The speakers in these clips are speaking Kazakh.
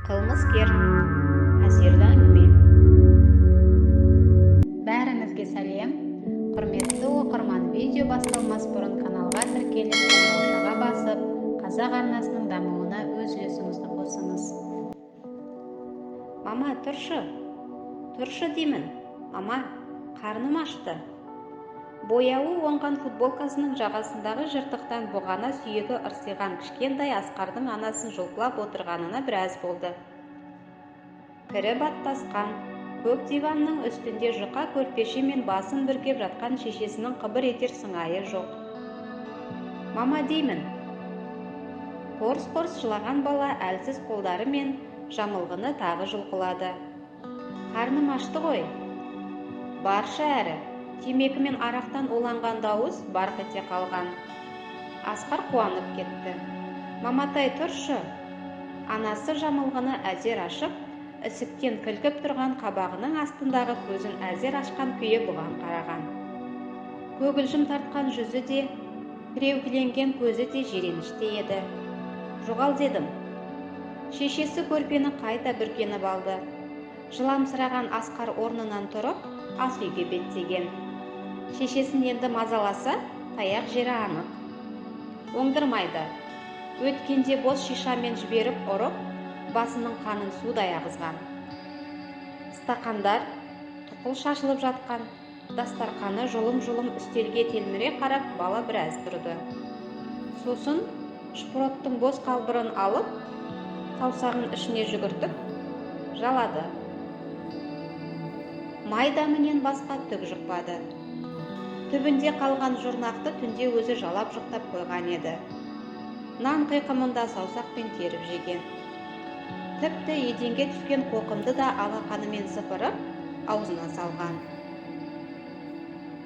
Қылмыскер. Әсерлі әңгіме. Бәріңізге сәлем. Құрметті оқырман, видео басталмас бұрын каналға тіркеліп, қоңыраушаға басып, қазақ арнасының дамуына өз үлесіңізді қосыңыз. Мама, тұршы. Тұршы деймін. Мама, қарным ашты. Бояуы оңған футболкасының жағасындағы жыртықтан бұғана сүйегі ырсиған кішкентай Асқардың анасын жұлқылап отырғанына біраз болды. Кірі баттасқан, көк диванның үстінде жұқа көрпеше мен басын бүркеп жатқан шешесінің қыбыр етер сыңайы жоқ. Мама деймін. Қорс-қорс жылаған бала әлсіз қолдары мен жамылғыны тағы жұлқылады. Қарным ашты ғой. Барша әрі. Темекі мен арақтан уланған дауыс барқ ете қалған. Асқар қуанып кетті. Маматай, тұршы. Анасы жамылғыны әзер ашып, ісіктен кілкіп тұрған қабағының астындағы көзін әзер ашқан күйі бұған қараған. Көгілжім тартқан жүзі де, кіреукіленген көзі де жиреніште еді. Жоғал дедім. Шешесі көрпені қайта бүркеніп алды. Жыламсыраған Асқар орнынан тұрып, ас үйге беттеген. Шешесін енді мазаласа, таяқ жері анық. Оңдырмайды. Өткенде бос шишамен жіберіп ұрып, басының қанын судай ағызған. Стақандар, тұқыл шашылып жатқан, дастарқаны жұлым-жұлым үстелге телміре қарап, бала біраз тұрды. Сосын шпроттың бос қалбырын алып, саусағын ішіне жүгіртіп, жалады. Майдамінен басқа түк жұқпады. Түбінде қалған жұрнақты түнде өзі жалап жұқтап қойған еді. Нан қиқымында саусақпен теріп жеген. Тіпті еденге түскен қоқымды да алақанымен сыпырып, аузына салған.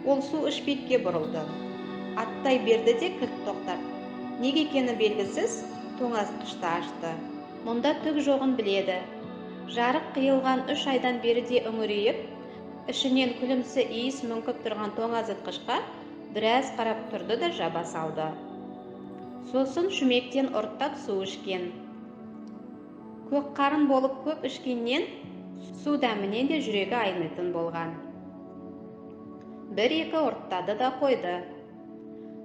Ол су ішпекке бұрылды. Аттай берді де кілт тоқтап. Неге екені белгісіз, тоңазытқышты ашты. Мұнда түк жоғын біледі. Жарық қиылған 3 айдан бері де үңірейіп, ішінен күлімсі иіс мүңкіп тұрған тоңазытқышқа біраз қарап тұрды да жаба салды. Сосын шүмектен ұрттап су ішкен. Көк қарын болып көп ішкеннен су дәмінен де жүрегі айнитын болған. 1-2 ұрттады да қойды.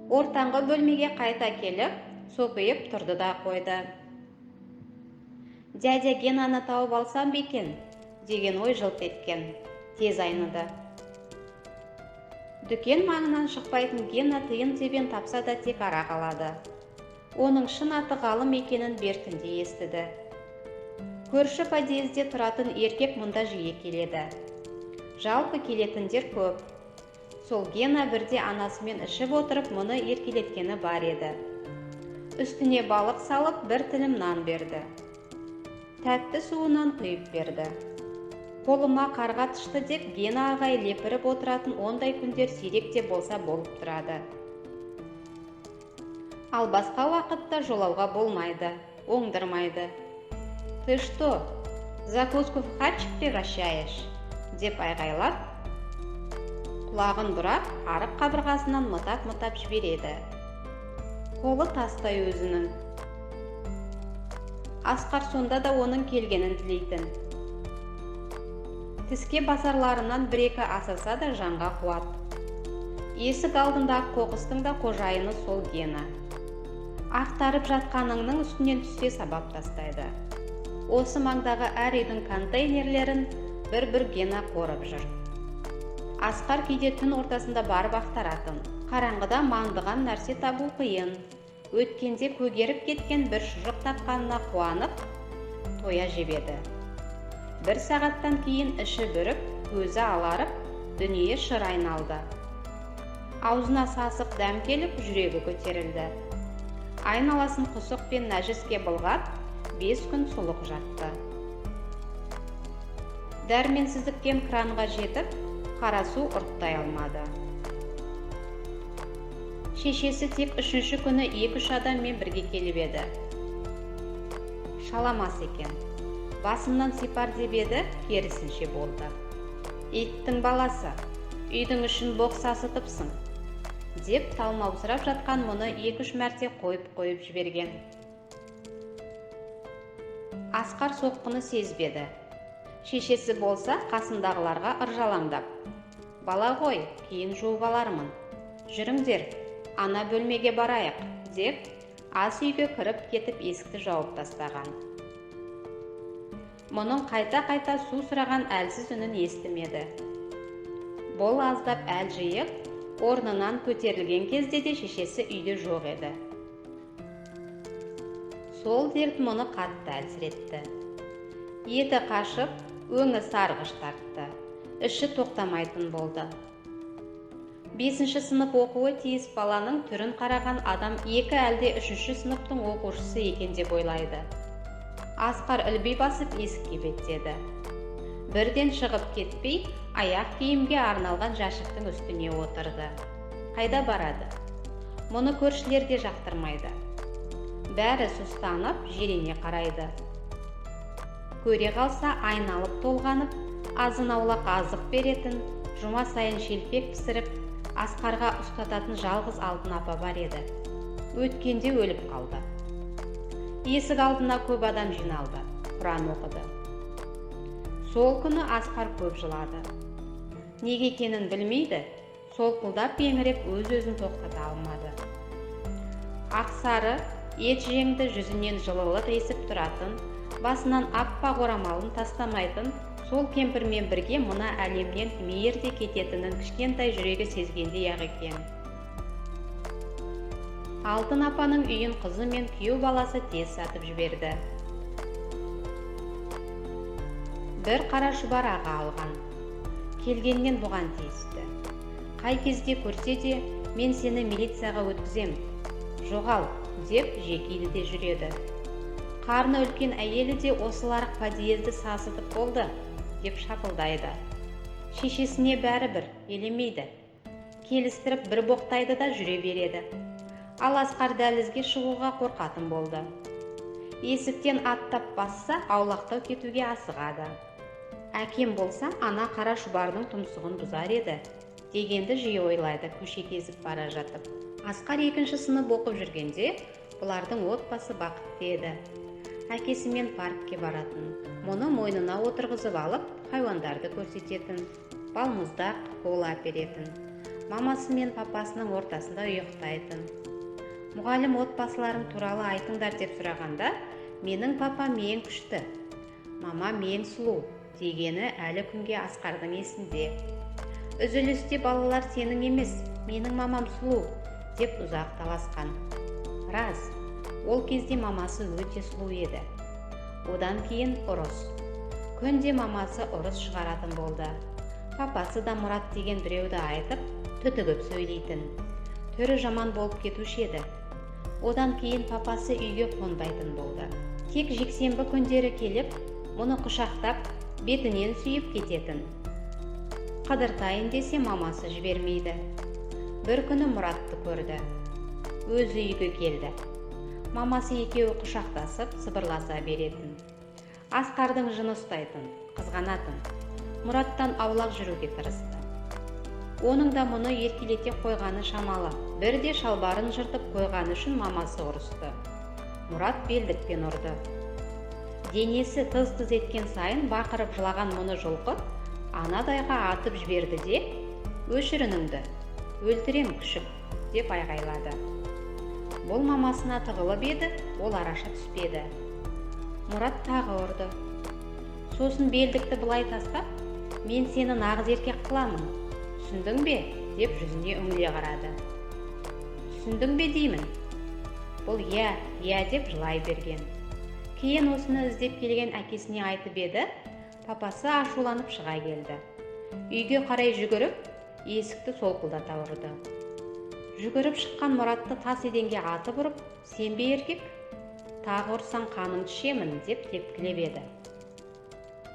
Ортаңғы бөлмеге қайта келіп, сопиып тұрды да қойды. Дядя Генаны тауып алсам бекен, деген ой жылт еткен. Тез айныды. Дүкен маңынан шықпайтын Гена тиын-тебен тапса да тек арақ алады. Оның шын аты Ғалым екенін бертінде естіді. Көрші подъезде тұратын еркек мұнда жиі келеді. Жалпы келетіндер көп. Сол Гена бірде анасымен ішіп отырып, мұны еркелеткені бар еді. Үстіне балық салып, бір тілім нан берді. Тәтті суынан құйып берді. Қолыма қарға тышты деп Гена ағай лепіріп отыратын ондай күндер сирек те болса болып тұрады. Ал басқа уақытта жолауға болмайды, оңдырмайды. Ты что, закуску в хачик превращаешь? Деп айғайлап, құлағын бұрап, арық қабырғасынан мытап-мытап жібереді. Қолы тастай өзінің. Асқар сонда да оның келгенін тілейтін. Тіске басарларынан 1-2 асаса да жанға қуат. Есік алдындағы қоқыстың да қожайыны сол Гена. Ақтарып жатқаныңның үстінен түссе сабап тастайды. Осы маңдағы әр үйдің контейнерлерін бір-бір Гена қорып жүр. Асқар кейде түн ортасында барып ақтаратын. Қараңғыда маңдыған нәрсе табу қиын. Өткенде көгеріп кеткен бір шұжық тапқанына қуанып, тоя жебеді. 1 сағаттан кейін іші бүріп, көзі аларып, дүние шыр айналды. Аузына сасық дәм келіп, жүрегі көтерілді. Айналасын құсық пен нәжіске былғап, 5 күн сұлық жатты. Дәрменсіздіктен кранға жетіп, қара су ұрттай алмады. Шешесі тек 3-ші күні 2-3 адаммен бірге келіп еді. Шаламас екен. Басымнан сипар деп еді, керісінше болды. Иттің баласы, үйдің ішін боқ сасытыпсың. Деп талмаусырап жатқан мұны 2-3 мәрте қойып жіберген. Асқар соққыны сезбеді. Шешесі болса қасындағыларға ыржалаңдап: «Бала ғой, кейін жуып алармын. Жүріңдер, ана бөлмеге барайық», деп ас үйге кіріп кетіп есікті жауып тастаған. Мұның қайта-қайта су сұраған әлсіз үнін естімеді. Бұл аздап әлжиіп, орнынан көтерілген кезде де шешесі үйде жоқ еді. Сол дерт мұны қатты әлсіретті. Еті қашып, өңі сарғыш тартты. Іші тоқтамайтын болды. 5-ші сынып оқуы тиіс баланың түрін қараған адам 2 әлде 3-ші сыныптың оқушысы екен деп ойлайды. Асқар ілби басып есікке беттеді. Бірден шығып кетпей, аяқ киімге арналған жәшіктің үстіне отырды. Қайда барады? Мұны көршілер де жақтырмайды. Бәрі сұстанып, жирене қарайды. Көре қалса айналып толғанып, азын-аулақ азық беретін, жұма сайын шелпек пісіріп, Асқарға ұстататын жалғыз алтын апа бар еді. Өткенде өліп қалды. Есік алдына көп адам жиналды, Құран оқыды. Сол күні Асқар көп жылады. Неге екенін білмейді, солқылдап еңіреп өз-өзін тоқтата алмады. Ақсары, ет жеңді жүзінен жылылық есіп тұратын, басынан аппақ орамалын тастамайтын, сол кемпірмен бірге мына әлемнен мейірде кететінін кішкентай жүрегі сезгендей-ақ екен. Алтын апаның үйін қызы мен күйеу баласы тез сатып жіберді. Бір қара шұбар аға алған. Келгеннен бұған тиісті. Қай кезде көрсе де, мен сені милицияға өткізем. Жоғал, деп жекейді де жүреді. Қарны үлкен әйелі де осыларық подъезді сасытып болды, деп шапылдайды. Шешесіне бәрі бір, елемейді. Келістіріп бір боқтайды да жүре береді. Ал Асқар дәлізге шығуға қорқатын болды. Есіктен аттап басса, аулақтау кетуге асығады. Әкем болса, ана қара шұбардың тұмсығын бұзар еді, дегенді жиі ойлайды көше кезіп бара жатып. Асқар 2-ші сынып оқып жүргенде, бұлардың отбасы бақытты еді. Әкесімен паркке баратын, мұны мойнына отырғызып алып, хайуандарды көрсететін, балмұздақ, кола әперетін, мамасы мен папасының ортасында ұйықтайтын. Мұғалім отбасыларың туралы айтыңдар деп сұрағанда, менің папам ең күшті, мамам ең сұлу дегені әлі күнге Асқардың есінде. Үзілісте балалар сенің емес, менің мамам сұлу деп ұзақ таласқан. Рас, ол кезде мамасы өте сұлу еді. Одан кейін ұрыс. Күнде мамасы ұрыс шығаратын болды. Папасы да Мұрат деген біреуді айтып, түтігіп сөйлейтін. Түрі жаман болып кетуші еді. Одан кейін папасы үйге қонбайтын болды. Тек жексенбі күндері келіп, мұны құшақтап, бетінен сүйіп кететін. Қыдыртайын десе мамасы жібермейді. Бір күні Мұратты көрді. Өзі үйге келді. Мамасы екеуі құшақтасып, сыбырласа беретін. Асқардың жыны ұстайтын, қызғанатын. Мұраттан аулақ жүруге тырысты. Оның да мұны еркелете қойғаны шамалы. Бірде шалбарын жыртып қойғаны үшін мамасы ұрысты. Мұрат белдікпен ұрды. Денесі тыз-тыз еткен сайын бақырып жылаған мұны жұлқып, анадайға атып жіберді де, өшірініңді, өлтірем күшік, деп айғайлады. Бұл мамасына тығылып еді, ол араша түспеді. Мұрат тағы ұрды. Сосын белдікті былай тастап, мен сені нағыз еркек қыламын, түсіндің бе? Деп жүзіне үңіле қарады. Түсіндің бе деймін? Бұл иә деп жылай берген. Кейін осыны іздеп келген әкесіне айтып еді, папасы ашуланып шыға келді. Үйге қарай жүгіріп, есікті солқылдата ұрды. Жүгіріп шыққан Мұратты тас еденге атып ұрып, сен бе еркек? Тағы ұрсаң қаныңды ішемін деп тепкілеп еді.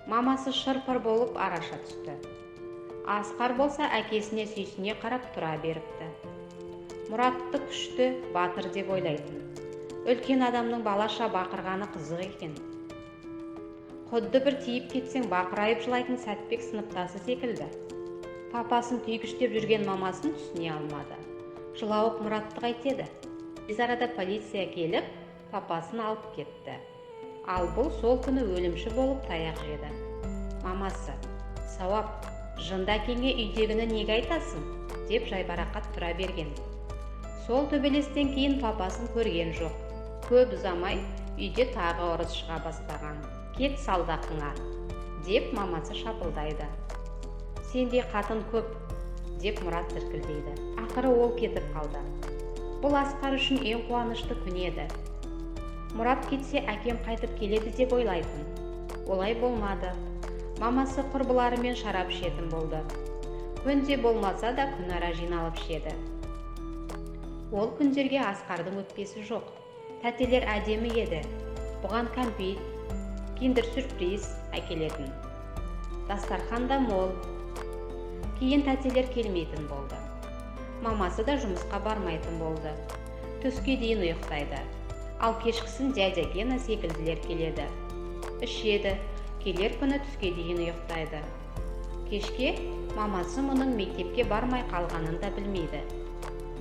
Мамасы шыр-пыр болып араша түсті. Асқар болса әкесіне сүйсіне қарап тұра беріпті. Мұратты күшті, батыр деп ойлайтын. Үлкен адамның балаша бақырғаны қызық екен. Құдды бір тиіп кетсең бақырайып жылайтын Сәтбек сыныптасы секілді. Папасын түйгіштеп жүрген мамасын түсіне алмады. Жылауық Мұратты қайтеді. Тез арада полиция келіп, папасын алып кетті. Ал бұл сол күні өлімші болып таяқ жеді. Мамасы: «Сауап, жында әкеңе үйдегіні неге айтасың?» деп жайбарақат тұра берген. Сол төбелестен кейін папасын көрген жоқ. Көп ұзамай үйде тағы ұрыс шыға бастаған. «Кет салдақыңа!» деп мамасы шапылдайды. «Сенде қатын көп!» деп Мұрат зіркілдейді. Ақыры ол кетіп қалды. Бұл Асқар үшін ең қуанышты күн еді. Мұрат кетсе, әкем қайтып келеді деп ойлайтын. Олай болмады. Мамасы құрбыларымен шарап ішетін болды. Күнде болмаса да күнара жиналып ішеді. Ол күндерге Асқардың өкпесі жоқ. Тәтелер әдемі еді. Бұған кәмпит, киндер сюрприз әкелетін. Дастархан да мол. Кейін тәтелер келмейтін болды. Мамасы да жұмысқа бармайтын болды. Түске дейін ұйықтайды. Ал кешкісін дядя Гена секілділер келеді. Ішеді, келер күні түске дейін ұйықтайды. Кешке мамасы мұның мектепке бармай қалғанын да білмейді.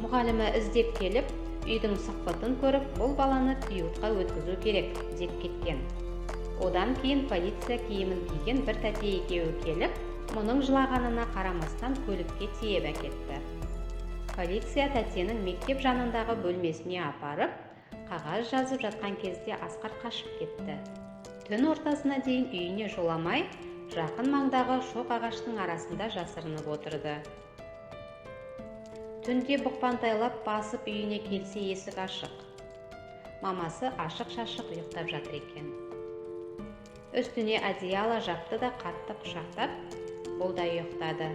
Мұғалімі іздеп келіп, үйдің сықпытын көріп, бұл баланы приютқа өткізу керек деп кеткен. Одан кейін полиция киімін киген бір тәте екеуі келіп, мұның жылағанына қарамастан көлікке тиеп әкетті. Полиция тәтенің мектеп жанындағы бөлмесіне апарып, қағаз жазып жатқан кезде Асқар қашып кетті. Түн ортасына дейін үйіне жоламай, жақын маңдағы шоқ ағаштың арасында жасырынып отырды. Түнде бұқпантайлап басып үйіне келсе есік ашық. Мамасы ашық-шашық ұйықтап жатыр екен. Үстіне одеяло жапты да қатты құшақтап, бұл да ұйықтады.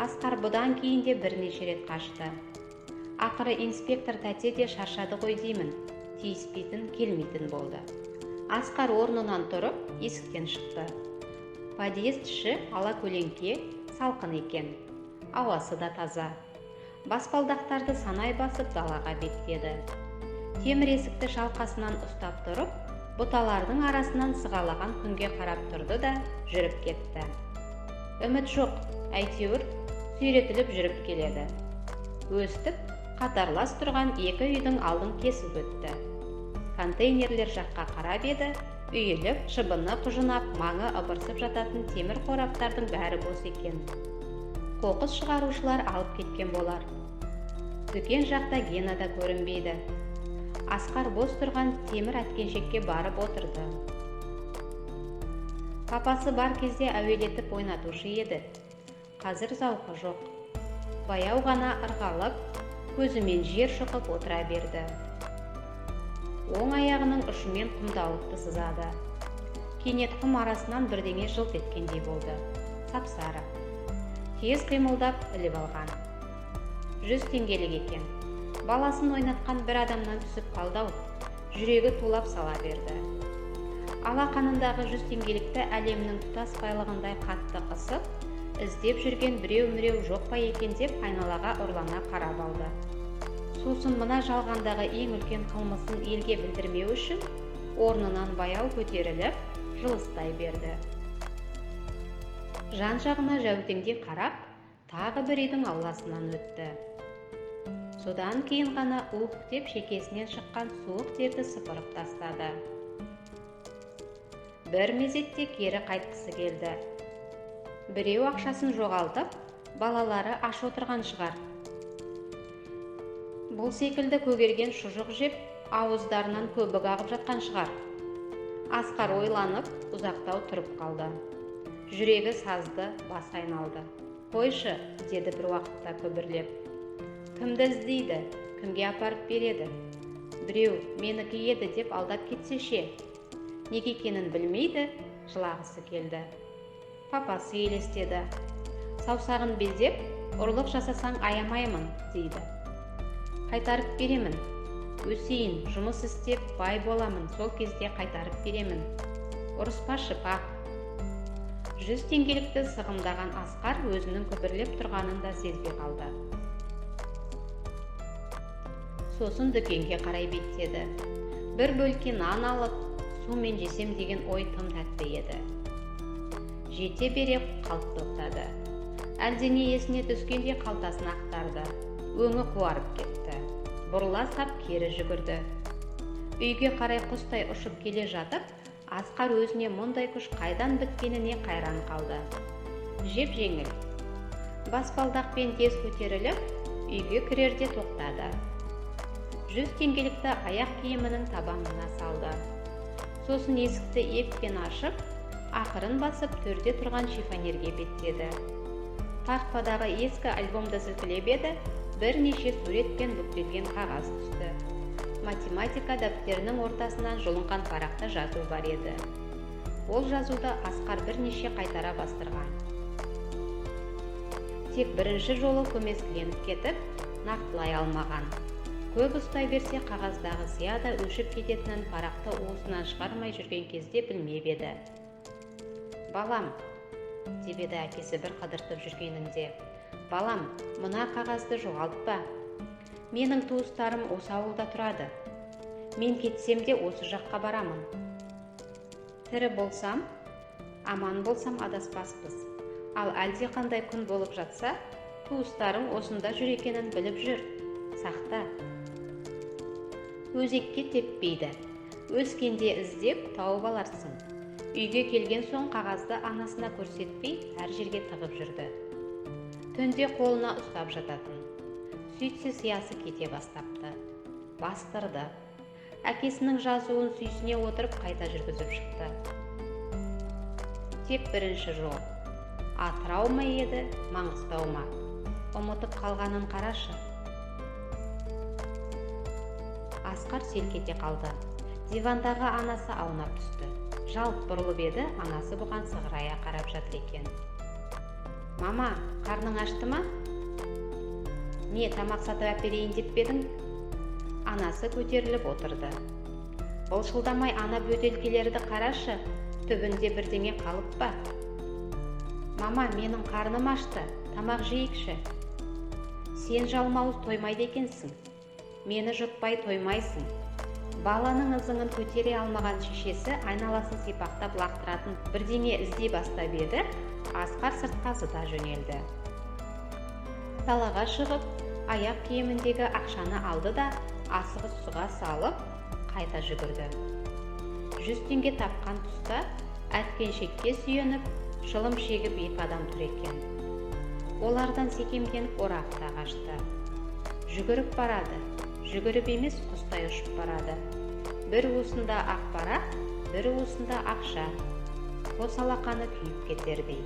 Асқар бұдан кейін де бірнеше рет қашты. Ақыры инспектор тәте де шаршады ғой деймін, тиіспейтін, келмейтін болды. Асқар орнынан тұрып, есіктен шықты. Подъезд іші ала көлеңке, салқын екен. Ауасы да таза. Баспалдақтарды санай басып далаға беттеді. Темір есікті шалқасынан ұстап тұрып, бұталардың арасынан сығалаған күнге қарап тұрды да жүріп кетті. Үміт жоқ, әйтеуір сүйретіліп жүріп келеді. Өстіп, қатарлас тұрған екі үйдің алдын кесіп өтті. Контейнерлер жаққа қарап еді, үйіліп, шыбыны құжынап, маңы ыбырсып жататын темір қораптардың бәрі бос екен. Қоқыс шығарушылар алып кеткен болар. Дүкен жақта Гена да көрінбейді. Асқар бос тұрған темір әткеншекке барып отырды. Папасы бар кезде әуелетіп ойнатушы еді. Қазір зауқы жоқ. Баяу ғана ырғалып, көзімен жер шұқып отыра берді. Оң аяғының ұшымен құмдауытты сызады. Кенет құм арасынан бірдеңе жылт еткендей болды. Сап-сары. Тез қимылдап іліп алған. 100 теңгелік екен. Баласын ойнатқан бір адамнан түсіп қалды-ау. Жүрегі тулап сала берді. Алақанындағы 100 теңгелікті әлемнің тұтас байлығындай қатты қысып, іздеп жүрген біреу-міреу жоқ па екен деп айналаға ұрлана қарап алды. Сосын мына жалғандағы ең үлкен қылмысын елге білдірмеу үшін орнынан баяу көтеріліп, жылыстай берді. Жан-жағына жәутеңдей қарап, тағы бір үйдің ауласынан өтті. Содан кейін ғана ух деп шекесінен шыққан суық терді сыпырып тастады. Бір мезетте кері қайтқысы келді. Біреу ақшасын жоғалтып, балалары аш отырған шығар. Бұл секілді көгерген шұжық жеп, ауыздарынан көбік ағып жатқан шығар. Асқар ойланып, ұзақтау тұрып қалды. Жүрегі сазды, бас айналды. Қойшы, деді бір уақытта көбірлеп. Кімді іздейді, кімге апарып береді? Біреу менікі еді деп алдап кетсе ше. Неге екенін білмейді, жылағысы келді. Папасы елестеді. Саусағын безеп, ұрлық жасасаң аямаймын, дейді. Қайтарып беремін. Өсейін, жұмыс істеп, бай боламын, сол кезде қайтарып беремін. Ұрыспашы, пап. 100 теңгелікті сығымдаған Асқар өзінің күбірлеп тұрғанын да сезбей қалды. Сосын дүкенге қарай беттеді. Бір бөлке нан алып, сумен жесем деген ой тым тәтті еді. Жете бере қалт тоқтады. Әлдене есіне түскенде қалтасын ақтарды. Өңі қуарып кетті. Бұрыла сап кері жүгірді. Үйге қарай құстай ұшып келе жатып, Асқар өзіне мұндай күш қайдан біткеніне қайран қалды. Жеп-жеңіл. Баспалдақпен тез көтеріліп, үйге кірерде тоқтады. 100 теңгелікті аяқ киімінің табанына салды. Сосын есікті еппен ашып, ақырын басып төрде тұрған шифонерге беттеді. Тартпадағы ескі альбомды сілкілеп еді, бірнеше суретпен бүктелген қағаз түсті. Математика дәптерінің ортасынан жұлынған парақта жазу бар еді. Ол жазуды Асқар бірнеше қайтара бастырған. Тек бірінші жолы көмескіленіп кетіп, нақтылай алмаған. Көп ұстай берсе қағаздағы сияда өшіп кететінін парақты уысынан шығармай жүрген кезде білмеп еді. «Балам», деп еді әкесі бір қыдыртып жүргенінде, «балам, мына қағазды жоғалтпа. Менің туыстарым осы ауылда тұрады. Мен кетсем де осы жаққа барамын. Тірі болсам, аман болсам адаспаспыз. Ал әлде қандай күн болып жатса, туыстарың осында жүр екенін біліп жүр. Сақта. Өзекке теппейді. Өскенде іздеп тауып аларсың». Үйге келген соң қағазды анасына көрсетпей, әр жерге тығып жүрді. Түнде қолына ұстап жататын. Сөйтсе сиясы кете бастапты. Бастырды. Әкесінің жазуын сүйсіне отырып қайта жүргізіп шықты. Тек бірінші жол. Атырау ма еді, Маңғыстау ма? Ұмытып қалғанын қарашы. Асқар селк ете қалды. Дивандағы анасы аунап түсті. Жалт бұрылып еді, анасы бұған сығырая қарап жатыр екен. «Мама, қарның ашты ма? Не, тамақ сатып әперейін деп бедің?» Анасы көтеріліп отырды. «Былшылдамай ана бөтелкелерді қарашы, түбінде бірдеңе қалып па?» «Мама, менің қарным ашты, тамақ жейікші». «Сен жалмауыз тоймайды екенсің. Мені жұтпай тоймайсың». Баланың ызыңын көтере алмаған шешесі айналасын сипақтап лақтыратын бірдеңе іздей бастап еді, Асқар сыртқа зыта жөнелді. Далаға шығып, аяқ киіміндегі ақшаны алды да, асығыс суға салып, қайта жүгірді. 100 теңге тапқан тұста, әткеншекке сүйеніп, шылым шегіп екі адам тұр екен. Олардан секемденіп орақта қашты. Жүгіріп барады. Жүгіріп емес, құстай ұшып барады. Бір уысында ақ парақ, бір уысында ақша. Қос алақаны күйіп кетердей.